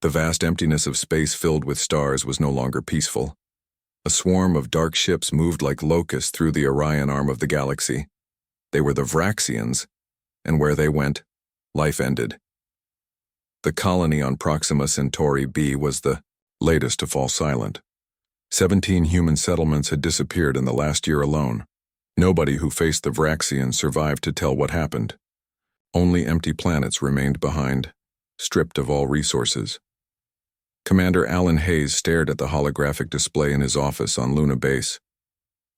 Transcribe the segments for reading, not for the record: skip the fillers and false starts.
The vast emptiness of space filled with stars was no longer peaceful. A swarm of dark ships moved like locusts through the Orion arm of the galaxy. They were the Vraxians, and where they went, life ended. The colony on Proxima Centauri b was the latest to fall silent. 17 human settlements had disappeared in the last year alone. Nobody who faced the Vraxians survived to tell what happened. Only empty planets remained behind, stripped of all resources. Commander Alan Hayes stared at the holographic display in his office on Luna Base.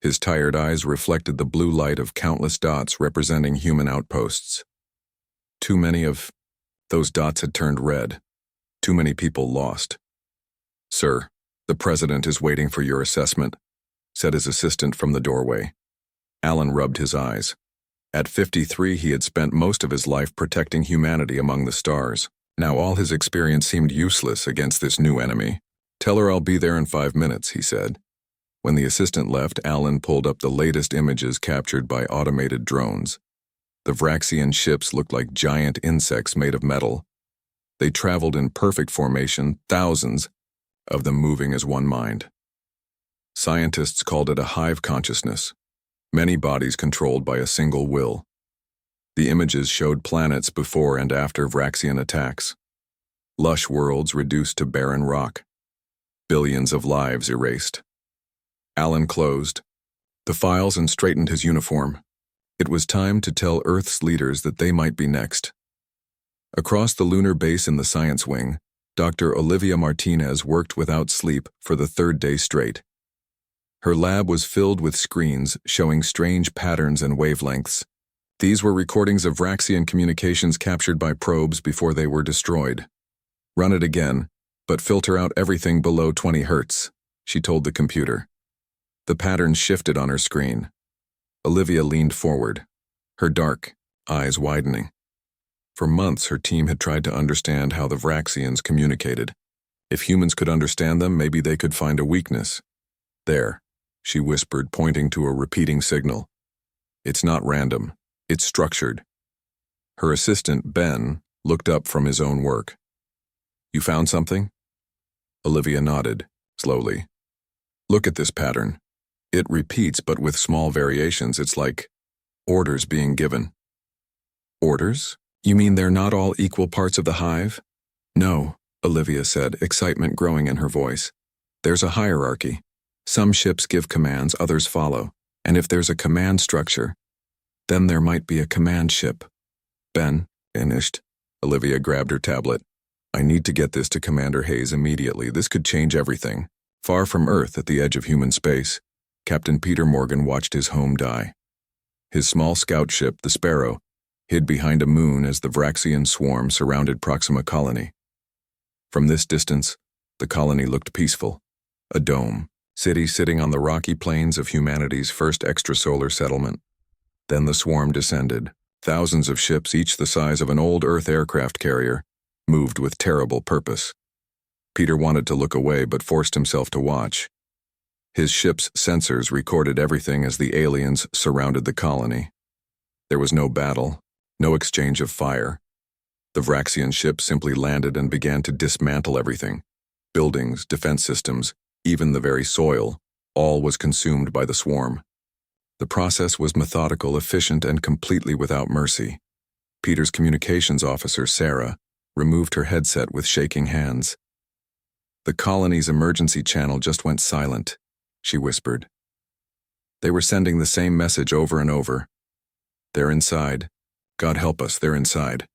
His tired eyes reflected the blue light of countless dots representing human outposts. Too many of those dots had turned red. Too many people lost. "Sir, the President is waiting for your assessment," said his assistant from the doorway. Alan rubbed his eyes. At 53, he had spent most of his life protecting humanity among the stars. Now all his experience seemed useless against this new enemy. "Tell her I'll be there in 5 minutes," he said. When the assistant left, Alan pulled up the latest images captured by automated drones. The Vraxian ships looked like giant insects made of metal. They traveled in perfect formation, thousands of them moving as one mind. Scientists called it a hive consciousness, many bodies controlled by a single will. The images showed planets before and after Vraxian attacks. Lush worlds reduced to barren rock. Billions of lives erased. Alan closed the files and straightened his uniform. It was time to tell Earth's leaders that they might be next. Across the lunar base in the science wing, Dr. Olivia Martinez worked without sleep for the 3rd day straight. Her lab was filled with screens showing strange patterns and wavelengths. These were recordings of Vraxian communications captured by probes before they were destroyed. "Run it again, but filter out everything below 20 Hz, she told the computer. The patterns shifted on her screen. Olivia leaned forward, her dark eyes widening. For months, her team had tried to understand how the Vraxians communicated. If humans could understand them, maybe they could find a weakness. "There," she whispered, pointing to a repeating signal. "It's not random. It's structured." Her assistant, Ben, looked up from his own work. "You found something?" Olivia nodded, slowly. "Look at this pattern. It repeats, but with small variations. It's like orders being given." "Orders? You mean they're not all equal parts of the hive?" "No," Olivia said, excitement growing in her voice. "There's a hierarchy. Some ships give commands, others follow. And if there's a command structure, then there might be a command ship." "Ben," finished. Olivia grabbed her tablet. "I need to get this to Commander Hayes immediately. This could change everything." Far from Earth, at the edge of human space, Captain Peter Morgan watched his home die. His small scout ship, the Sparrow, hid behind a moon as the Vraxian swarm surrounded Proxima Colony. From this distance, the colony looked peaceful. A dome, city sitting on the rocky plains of humanity's first extrasolar settlement. Then the swarm descended. Thousands of ships, each the size of an old Earth aircraft carrier, moved with terrible purpose. Peter wanted to look away but forced himself to watch. His ship's sensors recorded everything as the aliens surrounded the colony. There was no battle, no exchange of fire. The Vraxian ship simply landed and began to dismantle everything. Buildings, defense systems, even the very soil, all was consumed by the swarm. The process was methodical, efficient, and completely without mercy. Peter's communications officer, Sarah, removed her headset with shaking hands. "The colony's emergency channel just went silent," she whispered. "They were sending the same message over and over. They're inside. God help us, they're inside."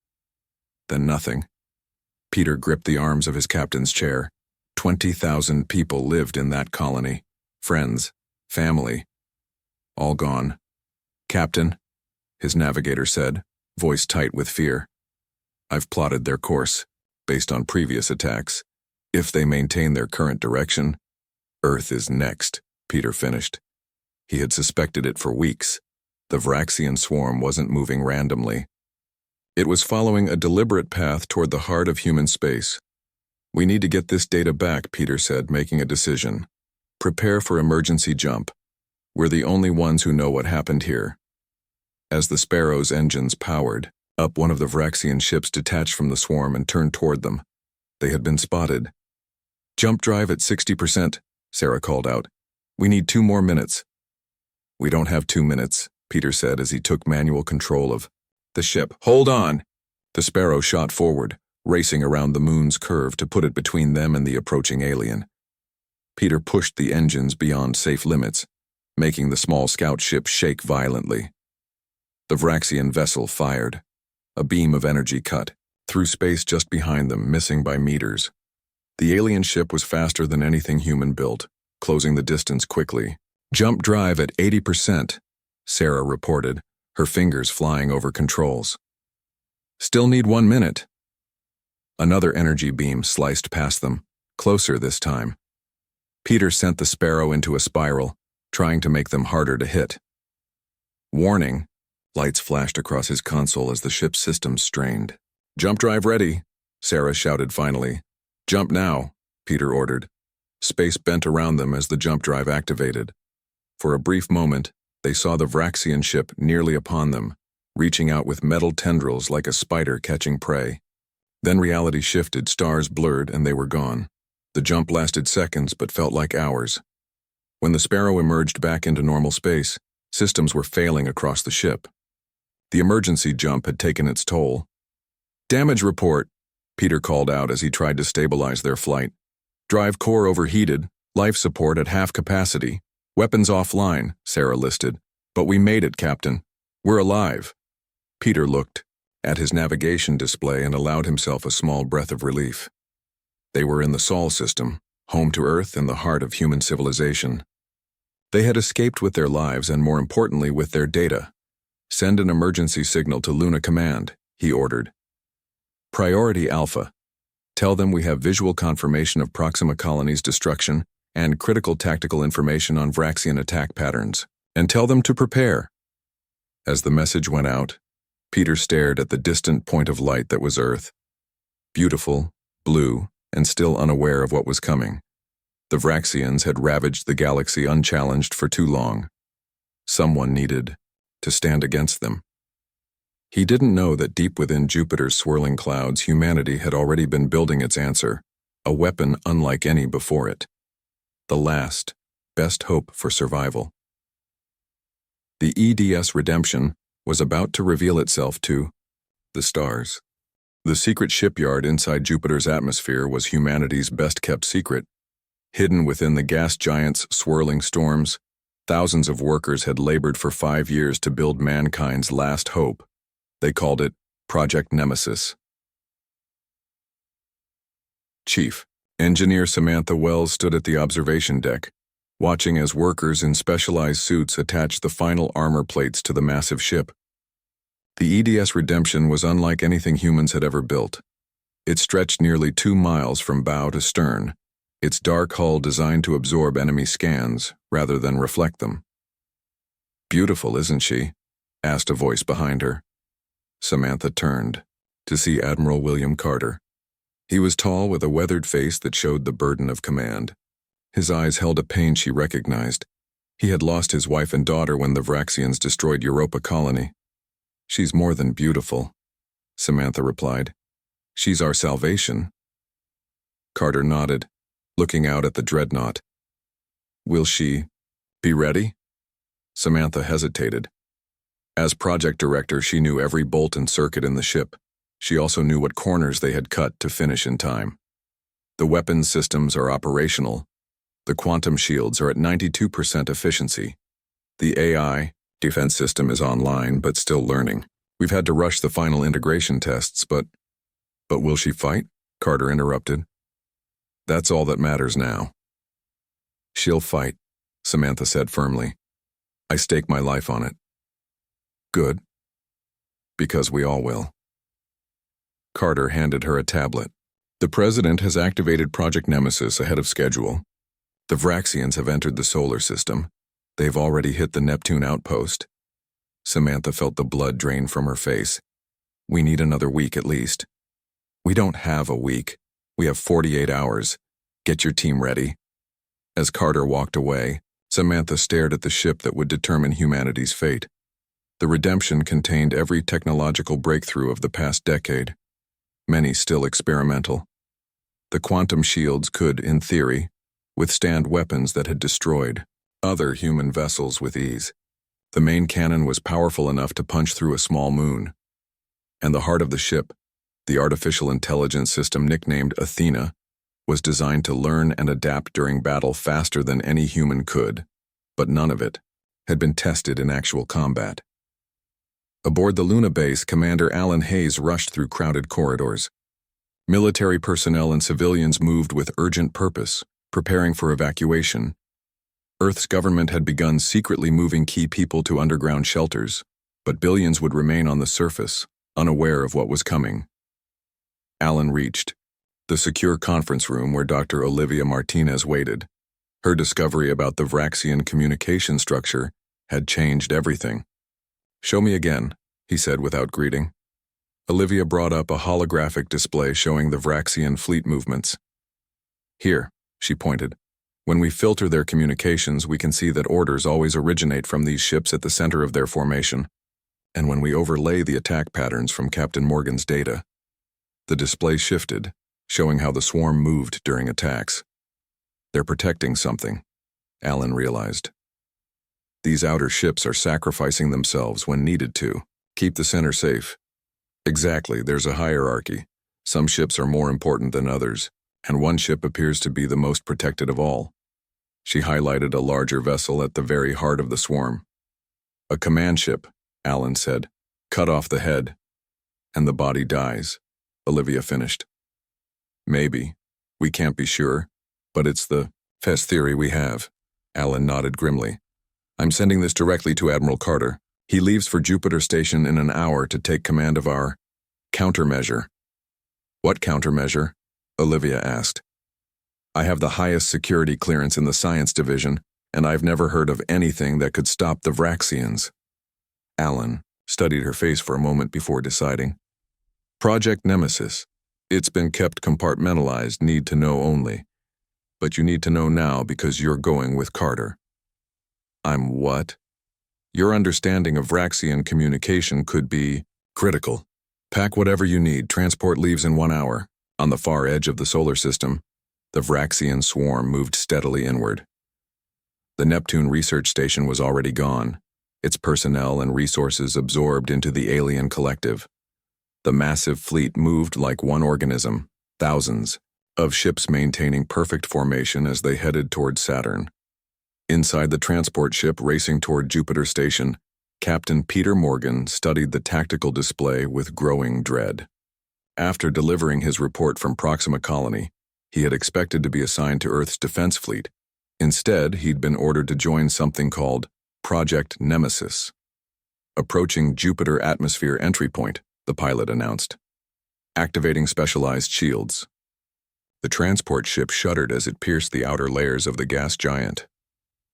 Then nothing. Peter gripped the arms of his captain's chair. 20,000 people lived in that colony. Friends, family, all gone. "Captain," his navigator said, voice tight with fear. "I've plotted their course, based on previous attacks. If they maintain their current direction, Earth is next," Peter finished. He had suspected it for weeks. The Vraxian swarm wasn't moving randomly. It was following a deliberate path toward the heart of human space. "We need to get this data back," Peter said, making a decision. "Prepare for emergency jump. We're the only ones who know what happened here." As the Sparrow's engines powered up, one of the Vraxian ships detached from the swarm and turned toward them. They had been spotted. "Jump drive at 60%, Sarah called out. "We need 2 more minutes." "We don't have 2 minutes," Peter said as he took manual control of the ship. "Hold on!" The Sparrow shot forward, racing around the moon's curve to put it between them and the approaching alien. Peter pushed the engines beyond safe limits, making the small scout ship shake violently. The Vraxian vessel fired. A beam of energy cut through space just behind them, missing by meters. The alien ship was faster than anything human built, closing the distance quickly. "Jump drive at 80%, Sarah reported, her fingers flying over controls. "Still need 1 minute." Another energy beam sliced past them, closer this time. Peter sent the Sparrow into a spiral, trying to make them harder to hit. "Warning," lights flashed across his console as the ship's systems strained. "Jump drive ready," Sarah shouted finally. "Jump now," Peter ordered. Space bent around them as the jump drive activated. For a brief moment, they saw the Vraxian ship nearly upon them, reaching out with metal tendrils like a spider catching prey. Then reality shifted, stars blurred, and they were gone. The jump lasted seconds but felt like hours. When the Sparrow emerged back into normal space, systems were failing across the ship. The emergency jump had taken its toll. "Damage report," Peter called out as he tried to stabilize their flight. "Drive core overheated, life support at half capacity, weapons offline," Sarah listed. "But we made it, Captain. We're alive." Peter looked at his navigation display and allowed himself a small breath of relief. They were in the Sol system, home to Earth and the heart of human civilization. They had escaped with their lives and, more importantly, with their data. "Send an emergency signal to Luna Command," he ordered. "Priority Alpha. Tell them we have visual confirmation of Proxima Colony's destruction and critical tactical information on Vraxian attack patterns. And tell them to prepare." As the message went out, Peter stared at the distant point of light that was Earth. Beautiful, blue, and still unaware of what was coming. The Vraxians had ravaged the galaxy unchallenged for too long. Someone needed to stand against them. He didn't know that deep within Jupiter's swirling clouds, humanity had already been building its answer, a weapon unlike any before it. The last, best hope for survival. The EDS redemption was about to reveal itself to the stars. The secret shipyard inside Jupiter's atmosphere was humanity's best-kept secret. Hidden within the gas giant's swirling storms, thousands of workers had labored for 5 years to build mankind's last hope. They called it Project Nemesis. Chief Engineer Samantha Wells stood at the observation deck, watching as workers in specialized suits attached the final armor plates to the massive ship. The EDS redemption was unlike anything humans had ever built. It stretched nearly 2 miles from bow to stern, its dark hull designed to absorb enemy scans rather than reflect them. "Beautiful, isn't she?" asked a voice behind her. Samantha turned to see Admiral William Carter. He was tall with a weathered face that showed the burden of command. His eyes held a pain she recognized. He had lost his wife and daughter when the Vraxians destroyed Europa Colony. "She's more than beautiful," Samantha replied. "She's our salvation." Carter nodded, looking out at the Dreadnought. "Will she be ready?" Samantha hesitated. As project director, she knew every bolt and circuit in the ship. She also knew what corners they had cut to finish in time. The weapons systems are operational. The quantum shields are at 92% efficiency. The AI defense system is online, but still learning. We've had to rush the final integration tests, but will she fight? Carter interrupted. That's all that matters now. She'll fight, Samantha said firmly. I stake my life on it. Good. Because we all will. Carter handed her a tablet. The President has activated Project Nemesis ahead of schedule. The Vraxians have entered the solar system. They've already hit the Neptune outpost. Samantha felt the blood drain from her face. We need another week at least. We don't have a week. We have 48 hours. Get your team ready. As Carter walked away, Samantha stared at the ship that would determine humanity's fate. The Redemption contained every technological breakthrough of the past decade, many still experimental. The quantum shields could, in theory, withstand weapons that had destroyed other human vessels with ease. The main cannon was powerful enough to punch through a small moon. And the heart of the ship, the artificial intelligence system nicknamed Athena, was designed to learn and adapt during battle faster than any human could, but none of it had been tested in actual combat. Aboard the Luna base, Commander Alan Hayes rushed through crowded corridors. Military personnel and civilians moved with urgent purpose, preparing for evacuation. Earth's government had begun secretly moving key people to underground shelters, but billions would remain on the surface, unaware of what was coming. Alan reached the secure conference room where Dr. Olivia Martinez waited. Her discovery about the Vraxian communication structure had changed everything. "Show me again," he said without greeting. Olivia brought up a holographic display showing the Vraxian fleet movements. "Here," she pointed. "When we filter their communications, we can see that orders always originate from these ships at the center of their formation. And when we overlay the attack patterns from Captain Morgan's data, the display shifted, showing how the swarm moved during attacks. They're protecting something," Alan realized. "These outer ships are sacrificing themselves when needed to keep the center safe." "Exactly, there's a hierarchy. Some ships are more important than others, and one ship appears to be the most protected of all." She highlighted a larger vessel at the very heart of the swarm. "A command ship," Alan said. "Cut off the head, and the body dies," Olivia finished. "Maybe. We can't be sure, but it's the best theory we have." Alan nodded grimly. "I'm sending this directly to Admiral Carter. He leaves for Jupiter Station in an hour to take command of our countermeasure." "What countermeasure?" Olivia asked. "I have the highest security clearance in the science division, and I've never heard of anything that could stop the Vraxians." Alan studied her face for a moment before deciding. "Project Nemesis. It's been kept compartmentalized, need to know only. But you need to know now because you're going with Carter." "I'm what?" "Your understanding of Vraxian communication could be critical. Pack whatever you need. Transport leaves in 1 hour." On the far edge of the solar system, the Vraxian swarm moved steadily inward. The Neptune research station was already gone, its personnel and resources absorbed into the alien collective. The massive fleet moved like one organism, thousands of ships maintaining perfect formation as they headed toward Saturn. Inside the transport ship racing toward Jupiter Station, Captain Peter Morgan studied the tactical display with growing dread. After delivering his report from Proxima Colony, he had expected to be assigned to Earth's defense fleet. Instead, he'd been ordered to join something called Project Nemesis. "Approaching Jupiter atmosphere entry point," the pilot announced. "Activating specialized shields." The transport ship shuddered as it pierced the outer layers of the gas giant.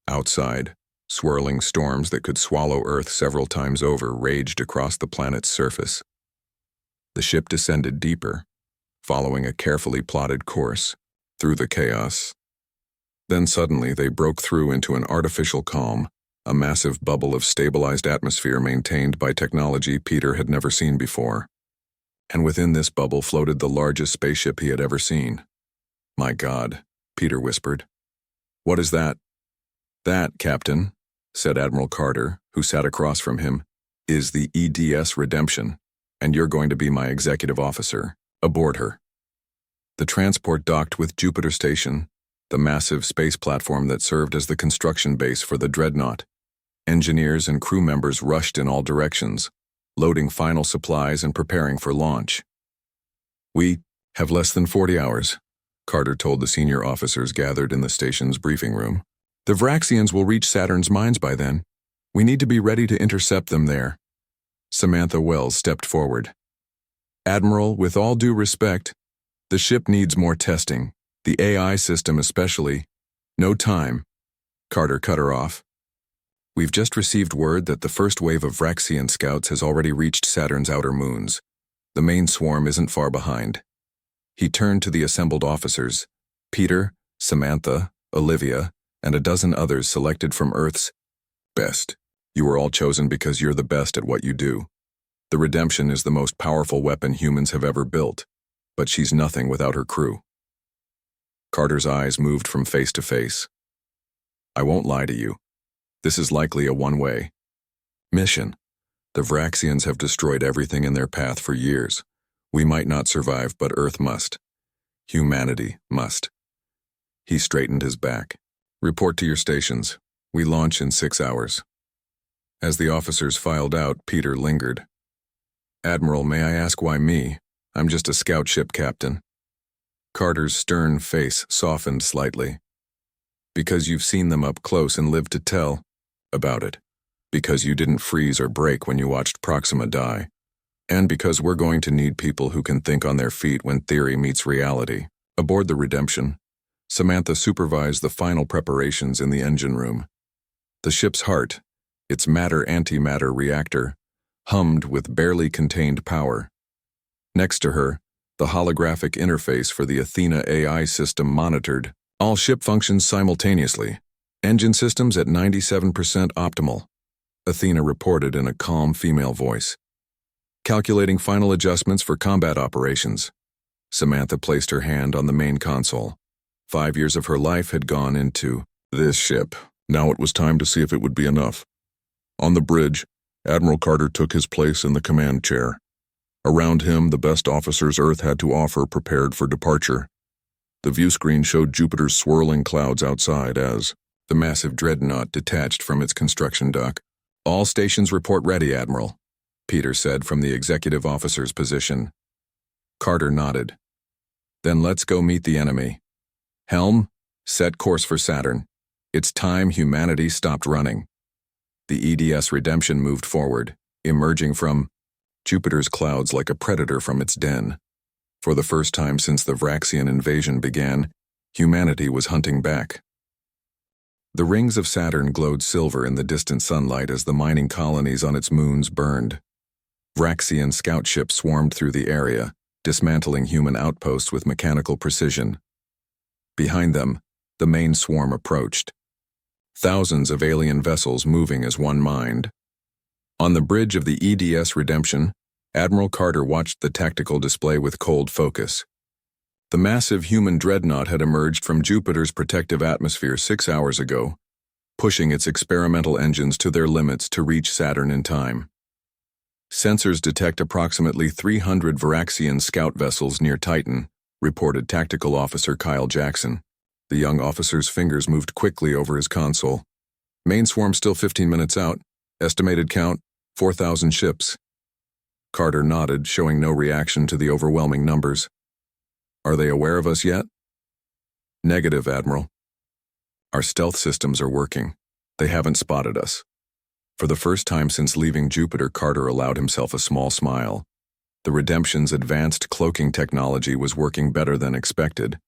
Outside, swirling storms that could swallow Earth several times over raged across the planet's surface. The ship descended deeper, following a carefully plotted course through the chaos. Then suddenly they broke through into an artificial calm, a massive bubble of stabilized atmosphere maintained by technology Peter had never seen before. And within this bubble floated the largest spaceship he had ever seen. "My God," Peter whispered. "What is that?" "That, Captain," said Admiral Carter, who sat across from him, "is the EDS Redemption, and you're going to be my executive officer. Aboard her." The transport docked with Jupiter Station, the massive space platform that served as the construction base for the Dreadnought. Engineers and crew members rushed in all directions, loading final supplies and preparing for launch. "We have less than 40 hours, Carter told the senior officers gathered in the station's briefing room. "The Vraxians will reach Saturn's mines by then. We need to be ready to intercept them there." Samantha Wells stepped forward. "Admiral, with all due respect, the ship needs more testing, the AI system especially." "No time," Carter cut her off. "We've just received word that the first wave of Vraxian scouts has already reached Saturn's outer moons. The main swarm isn't far behind." He turned to the assembled officers, Peter, Samantha, Olivia, and a dozen others selected from Earth's best. "You were all chosen because you're the best at what you do. The Redemption is the most powerful weapon humans have ever built, but she's nothing without her crew. Carter's eyes moved from face to face. I won't lie to you. This is likely a one-way mission. The Vraxians have destroyed everything in their path for years. We might not survive, but Earth must. Humanity must. He straightened his back. Report to your stations. We launch in 6 hours. As the officers filed out, Peter lingered. Admiral, may I ask why me? I'm just a scout ship captain. Carter's stern face softened slightly. Because you've seen them up close and lived to tell about it. Because you didn't freeze or break when you watched Proxima die. And because we're going to need people who can think on their feet when theory meets reality. Aboard the Redemption, Samantha supervised the final preparations in the engine room. The ship's heart, its matter-antimatter reactor, hummed with barely contained power. Next to her, the holographic interface for the Athena AI system monitored all ship functions simultaneously. Engine systems at 97% optimal. Athena reported in a calm female voice. Calculating final adjustments for combat operations. Samantha placed her hand on the main console. 5 years of her life had gone into this ship. Now it was time to see if it would be enough. On the bridge, Admiral Carter took his place in the command chair. Around him, the best officers Earth had to offer prepared for departure. The view screen showed Jupiter's swirling clouds outside as the massive Dreadnought detached from its construction dock. All stations report ready, Admiral, Peter said from the executive officer's position. Carter nodded. Then let's go meet the enemy. Helm, set course for Saturn. It's time humanity stopped running. The EDS Redemption moved forward, emerging from Jupiter's clouds like a predator from its den. For the first time since the Vraxian invasion began, humanity was hunting back. The rings of Saturn glowed silver in the distant sunlight as the mining colonies on its moons burned. Vraxian scout ships swarmed through the area, dismantling human outposts with mechanical precision. Behind them, the main swarm approached. Thousands of alien vessels moving as one mind. On the bridge of the EDS Redemption, Admiral Carter watched the tactical display with cold focus. The massive human Dreadnought had emerged from Jupiter's protective atmosphere 6 hours ago, pushing its experimental engines to their limits to reach Saturn in time. Sensors detect approximately 300 Vraxian scout vessels near Titan, reported Tactical Officer Kyle Jackson. The young officer's fingers moved quickly over his console. Main swarm still 15 minutes out. Estimated count, 4,000 ships. Carter nodded, showing no reaction to the overwhelming numbers. Are they aware of us yet? Negative, Admiral. Our stealth systems are working. They haven't spotted us. For the first time since leaving Jupiter, Carter allowed himself a small smile. The Redemption's advanced cloaking technology was working better than expected,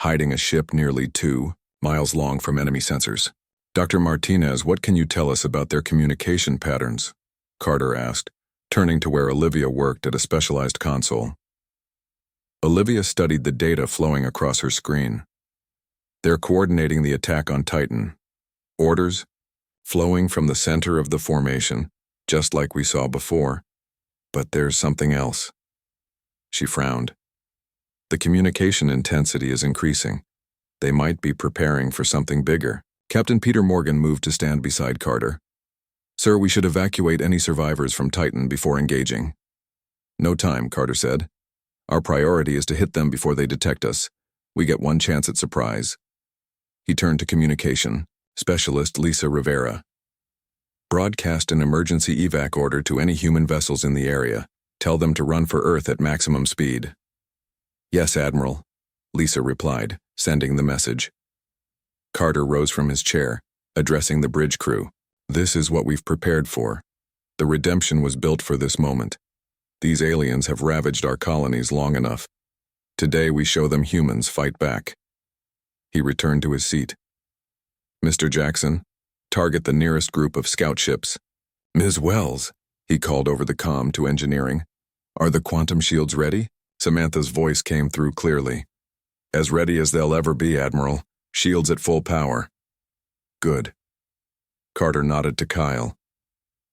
hiding a ship nearly 2 miles long from enemy sensors. Dr. Martinez, what can you tell us about their communication patterns? Carter asked, turning to where Olivia worked at a specialized console. Olivia studied the data flowing across her screen. They're coordinating the attack on Titan. Orders flowing from the center of the formation, just like we saw before. But there's something else. She frowned. The communication intensity is increasing. They might be preparing for something bigger. Captain Peter Morgan moved to stand beside Carter. Sir, we should evacuate any survivors from Titan before engaging. No time, Carter said. Our priority is to hit them before they detect us. We get one chance at surprise. He turned to communication specialist Lisa Rivera. Broadcast an emergency evac order to any human vessels in the area. Tell them to run for Earth at maximum speed. Yes, Admiral, Lisa replied, sending the message. Carter rose from his chair, addressing the bridge crew. This is what we've prepared for. The Redemption was built for this moment. These aliens have ravaged our colonies long enough. Today we show them humans fight back. He returned to his seat. Mr. Jackson, target the nearest group of scout ships. Ms. Wells, he called over the comm to engineering. Are the quantum shields ready? Samantha's voice came through clearly. As ready as they'll ever be, Admiral. Shields at full power. Good. Carter nodded to Kyle.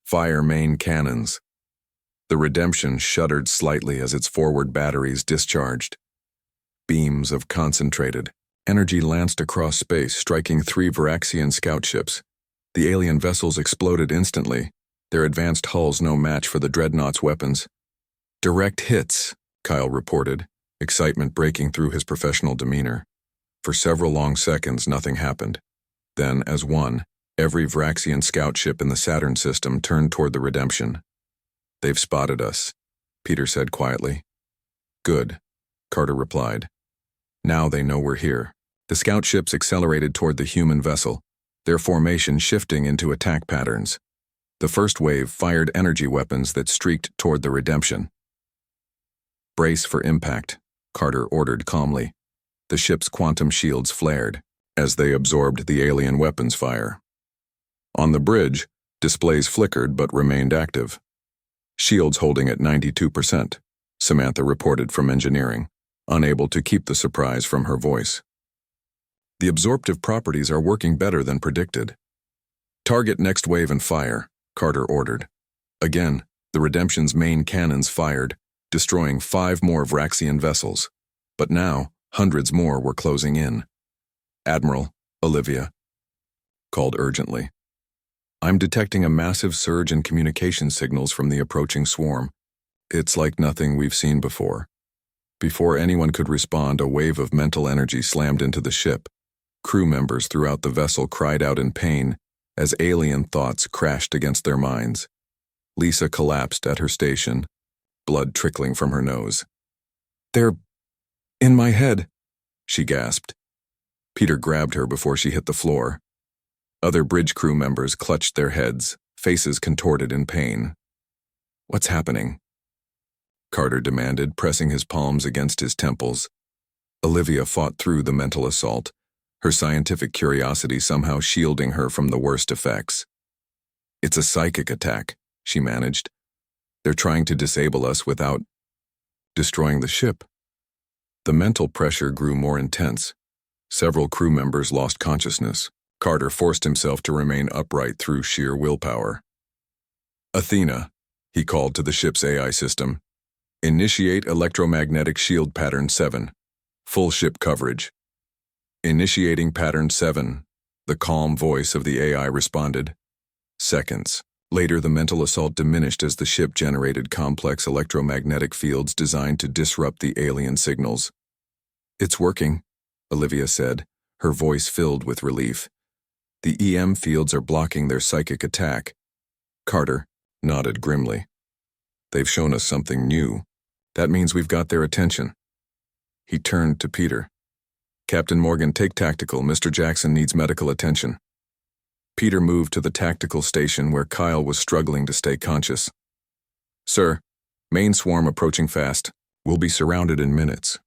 Fire main cannons. The Redemption shuddered slightly as its forward batteries discharged. Beams of concentrated Energy lanced across space, striking 3 Varaxian scout ships. The alien vessels exploded instantly, their advanced hulls no match for the Dreadnought's weapons. "Direct hits," Kyle reported, excitement breaking through his professional demeanor. For several long seconds, nothing happened. Then, as one, every Varaxian scout ship in the Saturn system turned toward the Redemption. "They've spotted us," Peter said quietly. "Good," Carter replied. "Now they know we're here." The scout ships accelerated toward the human vessel, their formation shifting into attack patterns. The first wave fired energy weapons that streaked toward the Redemption. "Brace for impact," Carter ordered calmly. The ship's quantum shields flared as they absorbed the alien weapons fire. On the bridge, displays flickered but remained active. "Shields holding at 92%, Samantha reported from engineering, unable to keep the surprise from her voice. "The absorptive properties are working better than predicted." "Target next wave and fire," Carter ordered. Again, the Redemption's main cannons fired, destroying 5 more Varaxian vessels. But now, hundreds more were closing in. "Admiral, Olivia," called urgently. "I'm detecting a massive surge in communication signals from the approaching swarm. It's like nothing we've seen before." Before anyone could respond, a wave of mental energy slammed into the ship. Crew members throughout the vessel cried out in pain as alien thoughts crashed against their minds. Lisa collapsed at her station, blood trickling from her nose. "They're in my head," she gasped. Peter grabbed her before she hit the floor. Other bridge crew members clutched their heads, faces contorted in pain. "What's happening?" Carter demanded, pressing his palms against his temples. Olivia fought through the mental assault, her scientific curiosity somehow shielding her from the worst effects. "It's a psychic attack," she managed. "They're trying to disable us without destroying the ship." The mental pressure grew more intense. Several crew members lost consciousness. Carter forced himself to remain upright through sheer willpower. "Athena," he called to the ship's AI system. "Initiate electromagnetic shield pattern 7. Full ship coverage." "Initiating pattern 7, the calm voice of the AI responded. Seconds. Later, the mental assault diminished as the ship generated complex electromagnetic fields designed to disrupt the alien signals. "It's working," Olivia said, her voice filled with relief. "The EM fields are blocking their psychic attack." Carter nodded grimly. "They've shown us something new. That means we've got their attention." He turned to Peter. "Captain Morgan, take tactical. Mr. Jackson needs medical attention." Peter moved to the tactical station where Kyle was struggling to stay conscious. "Sir, main swarm approaching fast. We'll be surrounded in minutes."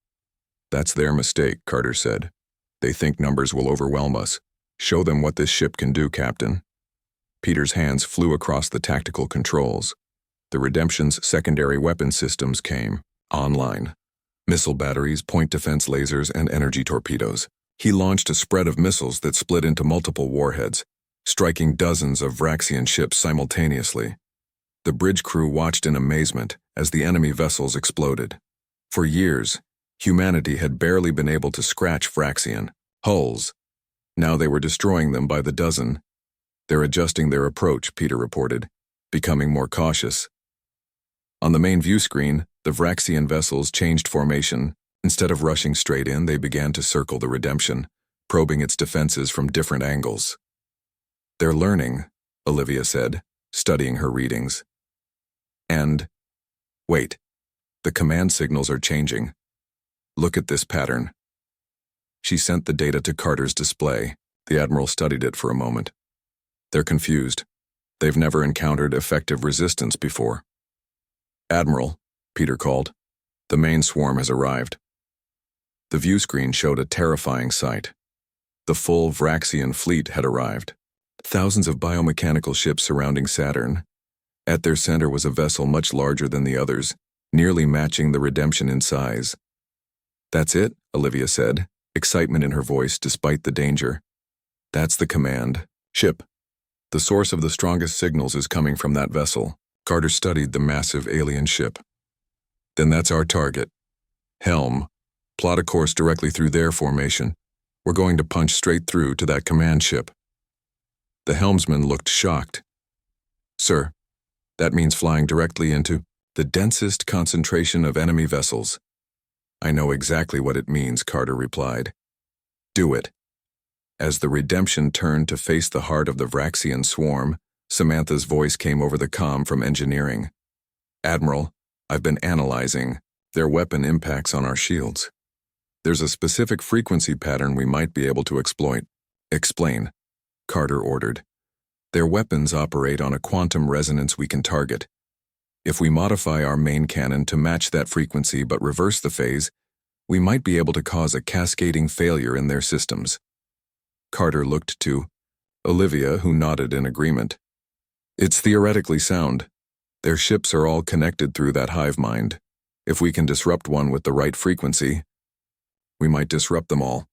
"That's their mistake," Carter said. "They think numbers will overwhelm us. Show them what this ship can do, Captain." Peter's hands flew across the tactical controls. The Redemption's secondary weapon systems came online. Missile batteries, point defense lasers, and energy torpedoes. He launched a spread of missiles that split into multiple warheads, striking dozens of Varaxian ships simultaneously. The bridge crew watched in amazement as the enemy vessels exploded. For years, humanity had barely been able to scratch Varaxian hulls. Now they were destroying them by the dozen. "They're adjusting their approach," Peter reported, becoming more cautious. On the main view screen, the Varaxian vessels changed formation. Instead of rushing straight in, they began to circle the Redemption, probing its defenses from different angles. "They're learning," Olivia said, studying her readings. "And, wait, the command signals are changing. Look at this pattern." She sent the data to Carter's display. The Admiral studied it for a moment. "They're confused. They've never encountered effective resistance before." "Admiral," Peter called, "the main swarm has arrived." The view screen showed a terrifying sight. The full Varaxian fleet had arrived. Thousands of biomechanical ships surrounding Saturn. At their center was a vessel much larger than the others, nearly matching the Redemption in size. "That's it," Olivia said, excitement in her voice despite the danger. "That's the command ship. The source of the strongest signals is coming from that vessel." Carter studied the massive alien ship. "Then that's our target. Helm. Plot a course directly through their formation. We're going to punch straight through to that command ship. The helmsman looked shocked. Sir, that means flying directly into the densest concentration of enemy vessels. I know exactly what it means, Carter replied. Do it. As the Redemption turned to face the heart of the Vraxian swarm, Samantha's voice came over the comm from engineering. Admiral, I've been analyzing their weapon impacts on our shields. There's a specific frequency pattern we might be able to exploit. Explain, Carter ordered. Their weapons operate on a quantum resonance we can target. If we modify our main cannon to match that frequency but reverse the phase, we might be able to cause a cascading failure in their systems. Carter looked to Olivia, who nodded in agreement. It's theoretically sound. Their ships are all connected through that hive mind. If we can disrupt one with the right frequency, we might disrupt them all.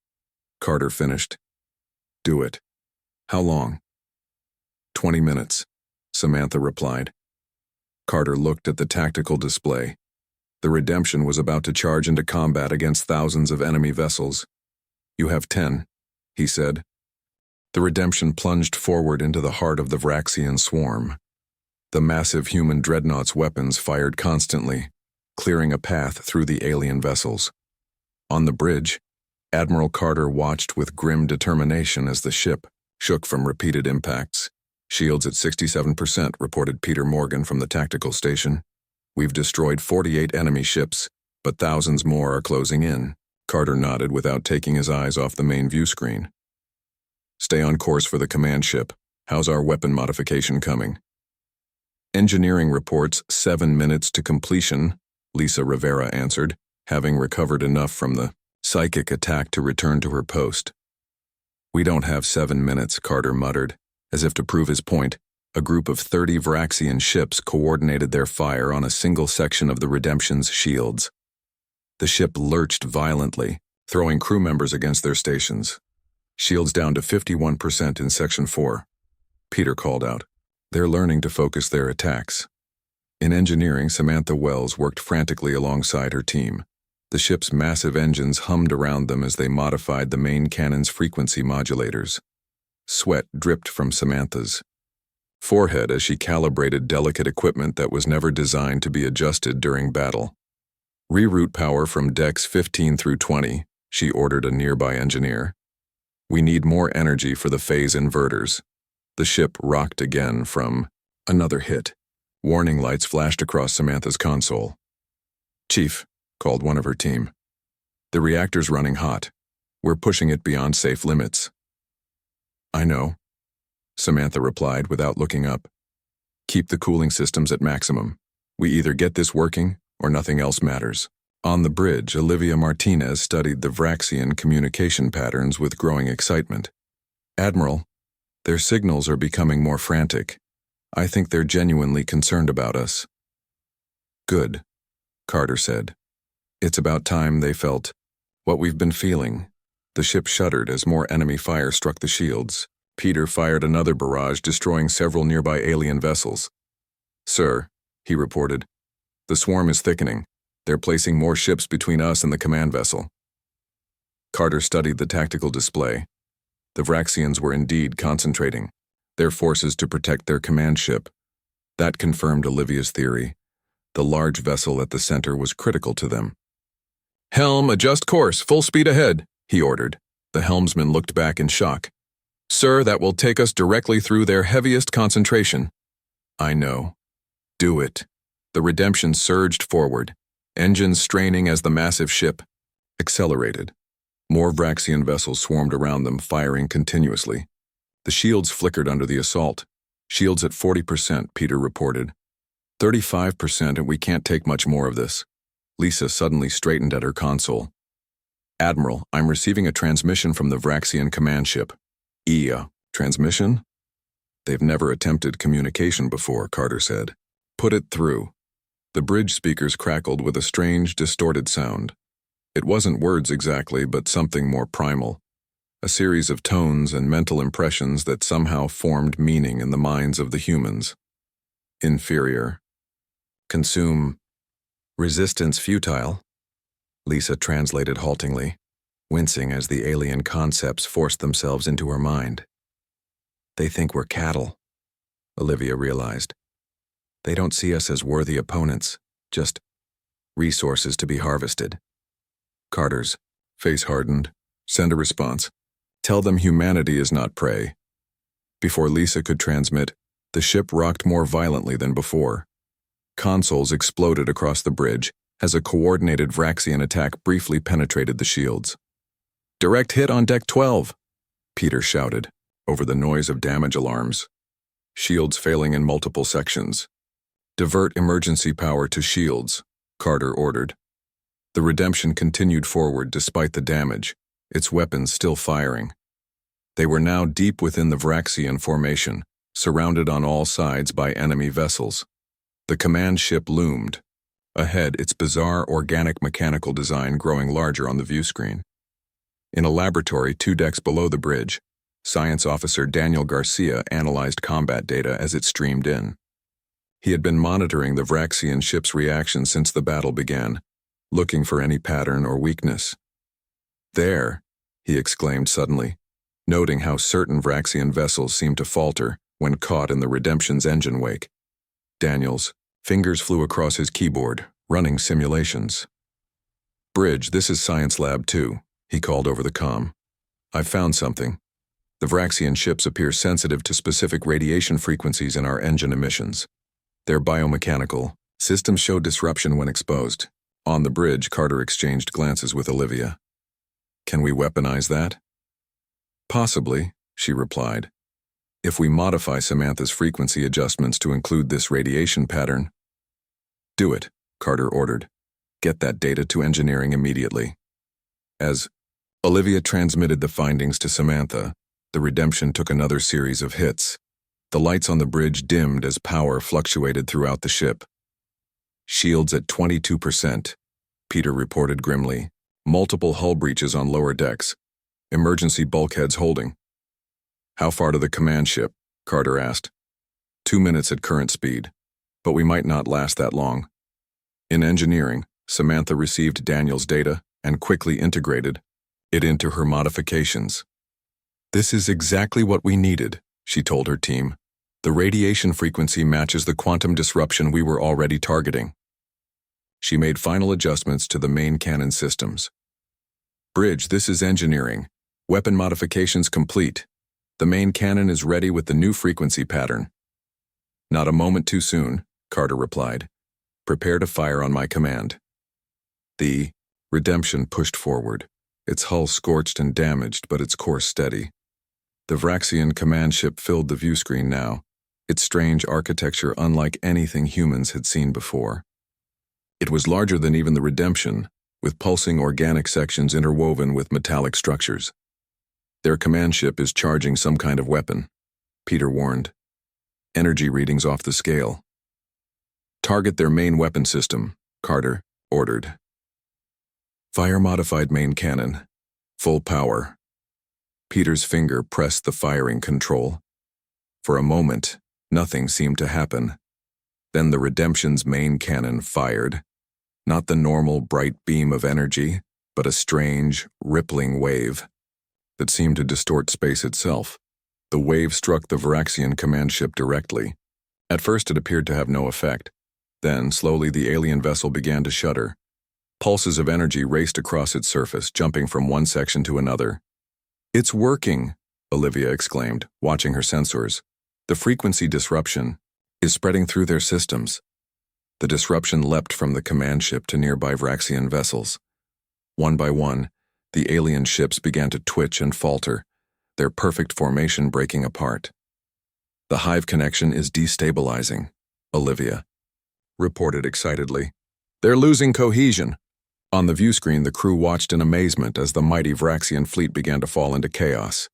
Carter finished. Do it. How long? 20 minutes, Samantha replied. Carter looked at the tactical display. The Redemption was about to charge into combat against thousands of enemy vessels. You have 10, he said. The Redemption plunged forward into the heart of the Vraxian swarm. The massive human Dreadnought's weapons fired constantly, clearing a path through the alien vessels. On the bridge, Admiral Carter watched with grim determination as the ship shook from repeated impacts. Shields at 67%, reported Peter Morgan from the tactical station. We've destroyed 48 enemy ships, but thousands more are closing in. Carter nodded without taking his eyes off the main view screen. Stay on course for the command ship. How's our weapon modification coming? Engineering reports 7 minutes to completion, Lisa Rivera answered, having recovered enough from the psychic attack to return to her post. We don't have 7 minutes, Carter muttered. As if to prove his point, a group of 30 Vraxian ships coordinated their fire on a single section of the Redemption's shields. The ship lurched violently, throwing crew members against their stations. Shields down to 51% in Section 4. Peter called out. They're learning to focus their attacks. In engineering, Samantha Wells worked frantically alongside her team. The ship's massive engines hummed around them as they modified the main cannon's frequency modulators. Sweat dripped from Samantha's forehead as she calibrated delicate equipment that was never designed to be adjusted during battle. Reroute power from decks 15 through 20, she ordered a nearby engineer. We need more energy for the phase inverters. The ship rocked again from another hit. Warning lights flashed across Samantha's console. Chief, called one of her team. The reactor's running hot. We're pushing it beyond safe limits. I know, Samantha replied without looking up. Keep the cooling systems at maximum. We either get this working or nothing else matters. On the bridge, Olivia Martinez studied the Vraxian communication patterns with growing excitement. Admiral, their signals are becoming more frantic. I think they're genuinely concerned about us. Good, Carter said. It's about time they felt what we've been feeling. The ship shuddered as more enemy fire struck the shields. Peter fired another barrage, destroying several nearby alien vessels. Sir, he reported, the swarm is thickening. They're placing more ships between us and the command vessel. Carter studied the tactical display. The Vraxians were indeed concentrating their forces to protect their command ship. That confirmed Olivia's theory. The large vessel at the center was critical to them. Helm, adjust course, full speed ahead, he ordered. The helmsman looked back in shock. Sir, that will take us directly through their heaviest concentration. I know. Do it. The Redemption surged forward, engines straining as the massive ship accelerated. More Vraxian vessels swarmed around them, firing continuously. The shields flickered under the assault. Shields at 40%, Peter reported. 35%, and we can't take much more of this. Lisa suddenly straightened at her console. Admiral, I'm receiving a transmission from the Vraxian command ship. Transmission? They've never attempted communication before, Carter said. Put it through. The bridge speakers crackled with a strange, distorted sound. It wasn't words exactly, but something more primal. A series of tones and mental impressions that somehow formed meaning in the minds of the humans. Inferior. Consume. Resistance futile. Lisa translated haltingly. wincing as the alien concepts forced themselves into her mind. They think we're cattle, Olivia realized. They don't see us as worthy opponents, just resources to be harvested. Carter's face hardened. Send a response. Tell them humanity is not prey. Before Lisa could transmit, the ship rocked more violently than before. Consoles exploded across the bridge as a coordinated Vraxian attack briefly penetrated the shields. Direct hit on Deck 12, Peter shouted, over the noise of damage alarms. Shields failing in multiple sections. Divert emergency power to shields, Carter ordered. The Redemption continued forward despite the damage, its weapons still firing. They were now deep within the Vraxian formation, surrounded on all sides by enemy vessels. The command ship loomed. Ahead, its bizarre organic mechanical design growing larger on the view screen. In a laboratory 2 decks below the bridge, Science Officer Daniel Garcia analyzed combat data as it streamed in. He had been monitoring the Vraxian ship's reaction since the battle began, looking for any pattern or weakness. There, he exclaimed suddenly, noting how certain Vraxian vessels seemed to falter when caught in the Redemption's engine wake. Daniel's fingers flew across his keyboard, running simulations. Bridge, this is Science Lab 2, he called over the comm. I've found something. The Vraxian ships appear sensitive to specific radiation frequencies in our engine emissions. They're biomechanical. Systems show disruption when exposed. On the bridge, Carter exchanged glances with Olivia. Can we weaponize that? Possibly, she replied. If we modify Samantha's frequency adjustments to include this radiation pattern. Do it, Carter ordered. Get that data to engineering immediately. As Olivia transmitted the findings to Samantha, the Redemption took another series of hits. The lights on the bridge dimmed as power fluctuated throughout the ship. Shields at 22%, Peter reported grimly. Multiple hull breaches on lower decks. Emergency bulkheads holding. How far to the command ship? Carter asked. 2 minutes at current speed, but we might not last that long. In engineering, Samantha received Daniel's data and quickly integrated it into her modifications. This is exactly what we needed, she told her team. The radiation frequency matches the quantum disruption we were already targeting. She made final adjustments to the main cannon systems. Bridge, this is engineering. Weapon modifications complete. The main cannon is ready with the new frequency pattern. Not a moment too soon, Carter replied. Prepare to fire on my command. The Redemption pushed forward, its hull scorched and damaged, but its course steady. The Vraxian command ship filled the view screen now, its strange architecture unlike anything humans had seen before. It was larger than even the Redemption, with pulsing organic sections interwoven with metallic structures. Their command ship is charging some kind of weapon, Peter warned. Energy readings off the scale. Target their main weapon system, Carter ordered. Fire-modified main cannon. Full power. Peter's finger pressed the firing control. For a moment, nothing seemed to happen. Then the Redemption's main cannon fired. Not the normal bright beam of energy, but a strange, rippling wave that seemed to distort space itself. The wave struck the Vraxian command ship directly. At first it appeared to have no effect. Then, slowly the alien vessel began to shudder. Pulses of energy raced across its surface, jumping from one section to another. It's working, Olivia exclaimed, watching her sensors. The frequency disruption is spreading through their systems. The disruption leapt from the command ship to nearby Vraxian vessels. One by one, the alien ships began to twitch and falter, their perfect formation breaking apart. The hive connection is destabilizing, Olivia reported excitedly. They're losing cohesion. On the view screen, the crew watched in amazement as the mighty Vraxian fleet began to fall into chaos.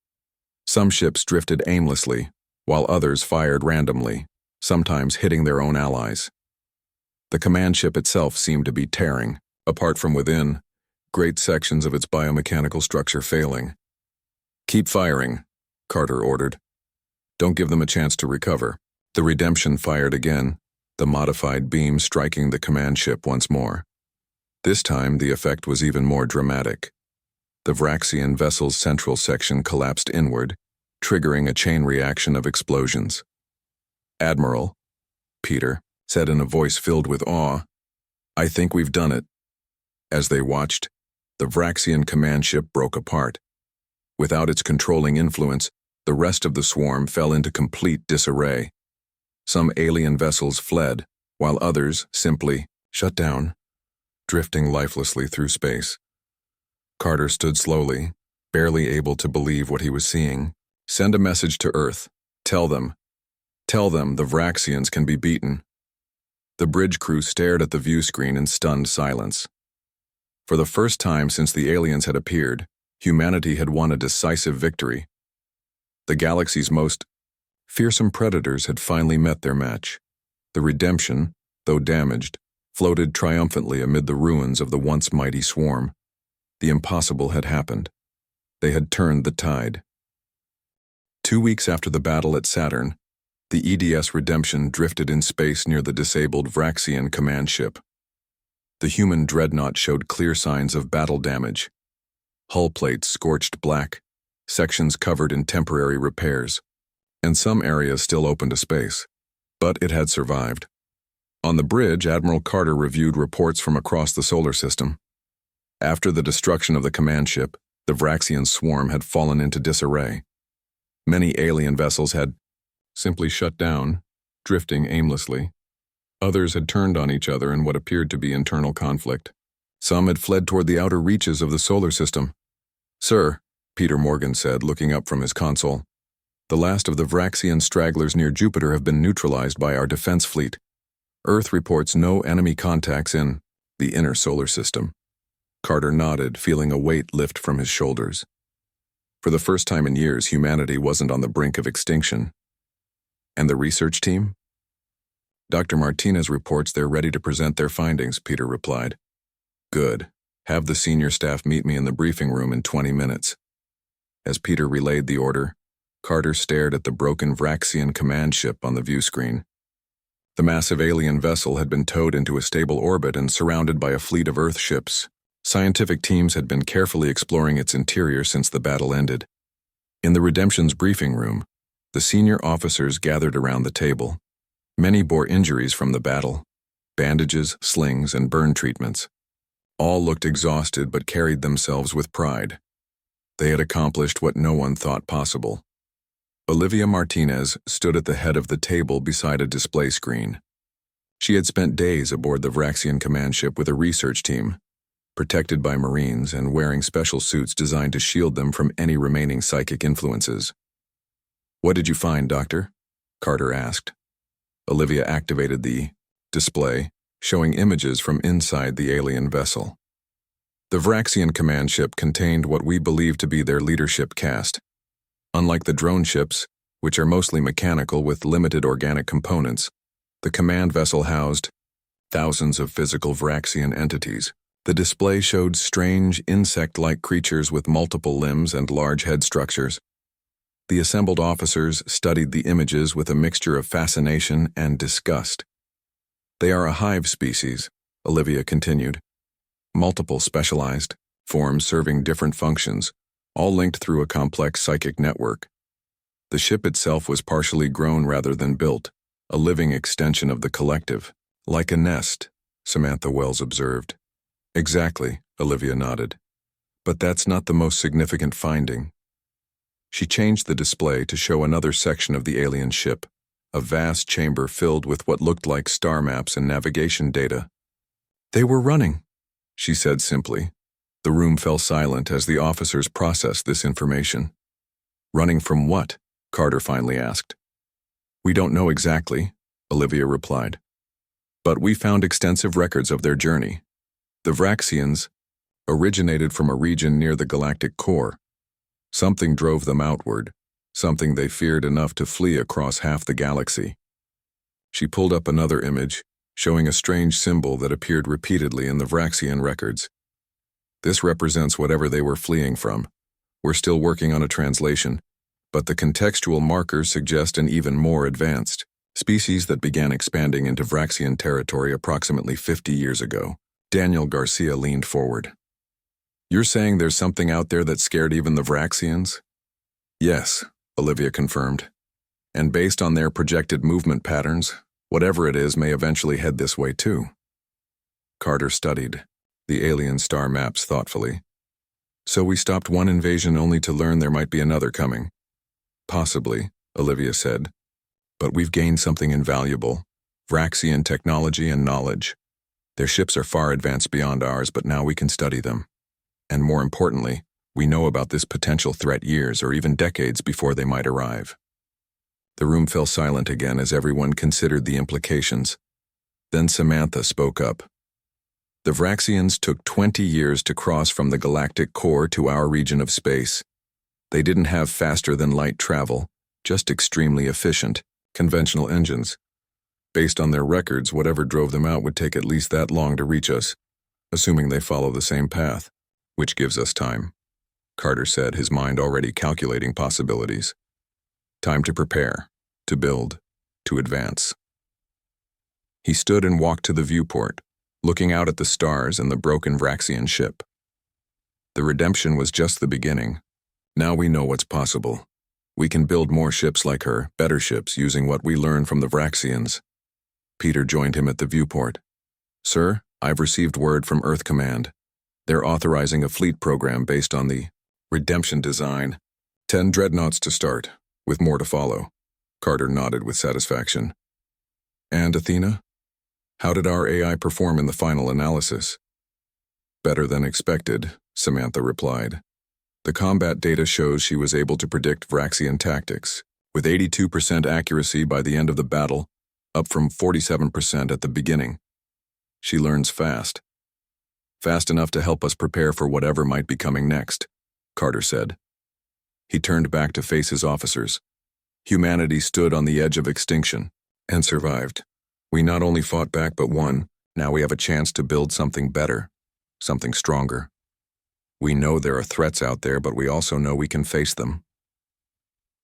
Some ships drifted aimlessly, while others fired randomly, sometimes hitting their own allies. The command ship itself seemed to be tearing, apart from within, great sections of its biomechanical structure failing. Keep firing, Carter ordered. Don't give them a chance to recover. The Redemption fired again, the modified beam striking the command ship once more. This time, the effect was even more dramatic. The Vraxian vessel's central section collapsed inward, triggering a chain reaction of explosions. "Admiral," Peter said in a voice filled with awe, "I think we've done it." As they watched, the Vraxian command ship broke apart. Without its controlling influence, the rest of the swarm fell into complete disarray. Some alien vessels fled, while others simply shut down, drifting lifelessly through space. Carter stood slowly, barely able to believe what he was seeing. "Send a message to Earth. Tell them the Vraxians can be beaten." The bridge crew stared at the view screen in stunned silence. For the first time since the aliens had appeared, humanity had won a decisive victory. The galaxy's most fearsome predators had finally met their match. The Redemption, though damaged, floated triumphantly amid the ruins of the once mighty swarm. The impossible had happened. They had turned the tide. 2 weeks after the battle at Saturn, the EDS Redemption drifted in space near the disabled Vraxian command ship. The human Dreadnought showed clear signs of battle damage. Hull plates scorched black, sections covered in temporary repairs, and some areas still open to space. But it had survived. On the bridge, Admiral Carter reviewed reports from across the solar system. After the destruction of the command ship, the Vraxian swarm had fallen into disarray. Many alien vessels had simply shut down, drifting aimlessly. Others had turned on each other in what appeared to be internal conflict. Some had fled toward the outer reaches of the solar system. "Sir," Peter Morgan said, looking up from his console, "the last of the Vraxian stragglers near Jupiter have been neutralized by our defense fleet. Earth reports no enemy contacts in the inner solar system." Carter nodded, feeling a weight lift from his shoulders. For the first time in years, humanity wasn't on the brink of extinction. "And the research team?" "Dr. Martinez reports they're ready to present their findings," Peter replied. "Good. Have the senior staff meet me in the briefing room in 20 minutes. As Peter relayed the order, Carter stared at the broken Vraxian command ship on the view screen. The massive alien vessel had been towed into a stable orbit and surrounded by a fleet of Earth ships. Scientific teams had been carefully exploring its interior since the battle ended. In the Redemption's briefing room, the senior officers gathered around the table. Many bore injuries from the battle: bandages, slings, and burn treatments. All looked exhausted but carried themselves with pride. They had accomplished what no one thought possible. Olivia Martinez stood at the head of the table beside a display screen. She had spent days aboard the Vraxian command ship with a research team, protected by Marines and wearing special suits designed to shield them from any remaining psychic influences. "What did you find, Doctor?" Carter asked. Olivia activated the display, showing images from inside the alien vessel. The Vraxian command ship contained what we believe to be their leadership caste. Unlike the drone ships, which are mostly mechanical with limited organic components, the command vessel housed thousands of physical Vraxian entities. The display showed strange, insect-like creatures with multiple limbs and large head structures. The assembled officers studied the images with a mixture of fascination and disgust. "They are a hive species," Olivia continued. "Multiple specialized forms serving different functions, all linked through a complex psychic network. The ship itself was partially grown rather than built, a living extension of the collective. Like a nest," Samantha Wells observed. "Exactly," Olivia nodded. "But that's not the most significant finding." She changed the display to show another section of the alien ship, a vast chamber filled with what looked like star maps and navigation data. "They were running," she said simply. The room fell silent as the officers processed this information. "Running from what?" Carter finally asked. "We don't know exactly," Olivia replied. "But we found extensive records of their journey. The Vraxians originated from a region near the galactic core. Something drove them outward, something they feared enough to flee across half the galaxy." She pulled up another image, showing a strange symbol that appeared repeatedly in the Vraxian records. "This represents whatever they were fleeing from. We're still working on a translation, but the contextual markers suggest an even more advanced species that began expanding into Vraxian territory approximately 50 years ago." Daniel Garcia leaned forward. You're saying there's something out there that scared even the Vraxians? Yes, Olivia confirmed. And based on their projected movement patterns, whatever it is may eventually head this way too. Carter studied the alien star maps thoughtfully. So we stopped one invasion only to learn there might be another coming. Possibly, Olivia said. But we've gained something invaluable, Vraxian technology and knowledge. Their ships are far advanced beyond ours, but now we can study them. And more importantly, we know about this potential threat years or even decades before they might arrive. The room fell silent again as everyone considered the implications. Then Samantha spoke up. The Vraxians took 20 years to cross from the galactic core to our region of space. They didn't have faster-than-light travel, just extremely efficient, conventional engines. Based on their records, whatever drove them out would take at least that long to reach us, assuming they follow the same path, which gives us time, Carter said, his mind already calculating possibilities. Time to prepare, to build, to advance. He stood and walked to the viewport, looking out at the stars and the broken Vraxian ship. The redemption was just the beginning. Now we know what's possible. We can build more ships like her, better ships, using what we learned from the Vraxians. Peter joined him at the viewport. Sir, I've received word from Earth Command. They're authorizing a fleet program based on the redemption design. 10 dreadnoughts to start, with more to follow. Carter nodded with satisfaction. And Athena? How did our AI perform in the final analysis? Better than expected, Samantha replied. The combat data shows she was able to predict Vraxian tactics, with 82% accuracy by the end of the battle, up from 47% at the beginning. She learns fast. Fast enough to help us prepare for whatever might be coming next, Carter said. He turned back to face his officers. Humanity stood on the edge of extinction, and survived. We not only fought back but won. Now we have a chance to build something better, something stronger. We know there are threats out there, but we also know we can face them.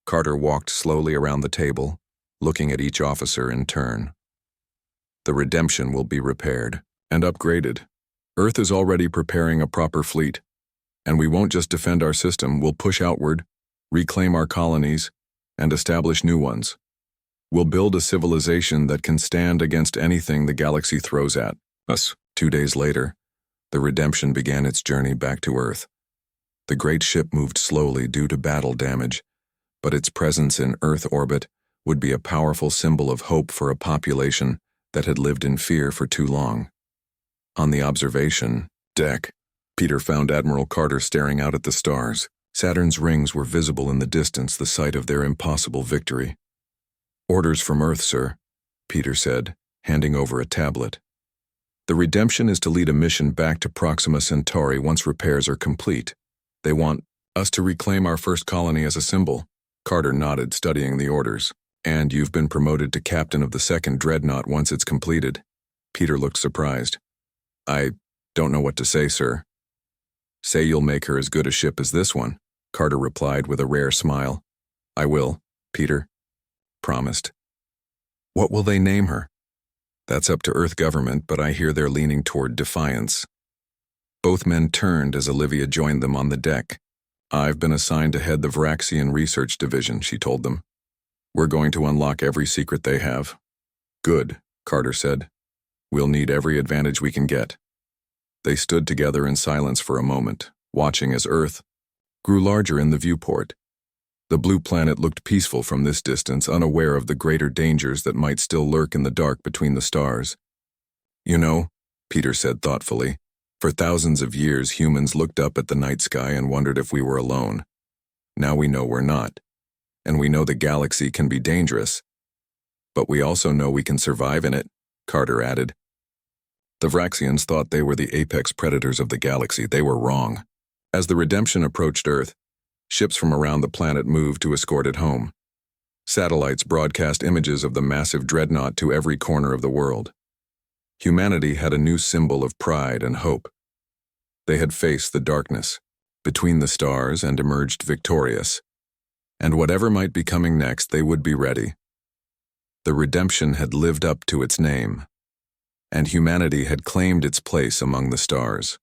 Carter walked slowly around the table, looking at each officer in turn. The redemption will be repaired and upgraded. Earth is already preparing a proper fleet, and we won't just defend our system, we'll push outward, reclaim our colonies, and establish new ones. We'll build a civilization that can stand against anything the galaxy throws at us. 2 days later, the redemption began its journey back to Earth. The great ship moved slowly due to battle damage, but its presence in Earth orbit would be a powerful symbol of hope for a population that had lived in fear for too long. On the observation deck, Peter found Admiral Carter staring out at the stars. Saturn's rings were visible in the distance, the site of their impossible victory. Orders from Earth, sir, Peter said, handing over a tablet. The redemption is to lead a mission back to Proxima Centauri once repairs are complete. They want us to reclaim our first colony as a symbol. Carter nodded, studying the orders. And you've been promoted to captain of the second Dreadnought once it's completed. Peter looked surprised. I don't know what to say, sir. Say you'll make her as good a ship as this one, Carter replied with a rare smile. I will, Peter promised. What will they name her? That's up to Earth government, but I hear they're leaning toward Defiance. Both men turned as Olivia joined them on the deck. I've been assigned to head the Vraxian Research Division, she told them. We're going to unlock every secret they have. Good, Carter said. We'll need every advantage we can get. They stood together in silence for a moment, watching as Earth grew larger in the viewport. The blue planet looked peaceful from this distance, unaware of the greater dangers that might still lurk in the dark between the stars. You know, Peter said thoughtfully, for thousands of years humans looked up at the night sky and wondered if we were alone. Now we know we're not. And we know the galaxy can be dangerous. But we also know we can survive in it, Carter added. The Vraxians thought they were the apex predators of the galaxy. They were wrong. As the redemption approached Earth, ships from around the planet moved to escort it home. Satellites broadcast images of the massive Dreadnought to every corner of the world. Humanity had a new symbol of pride and hope. They had faced the darkness between the stars and emerged victorious. And whatever might be coming next, they would be ready. The redemption had lived up to its name, and humanity had claimed its place among the stars.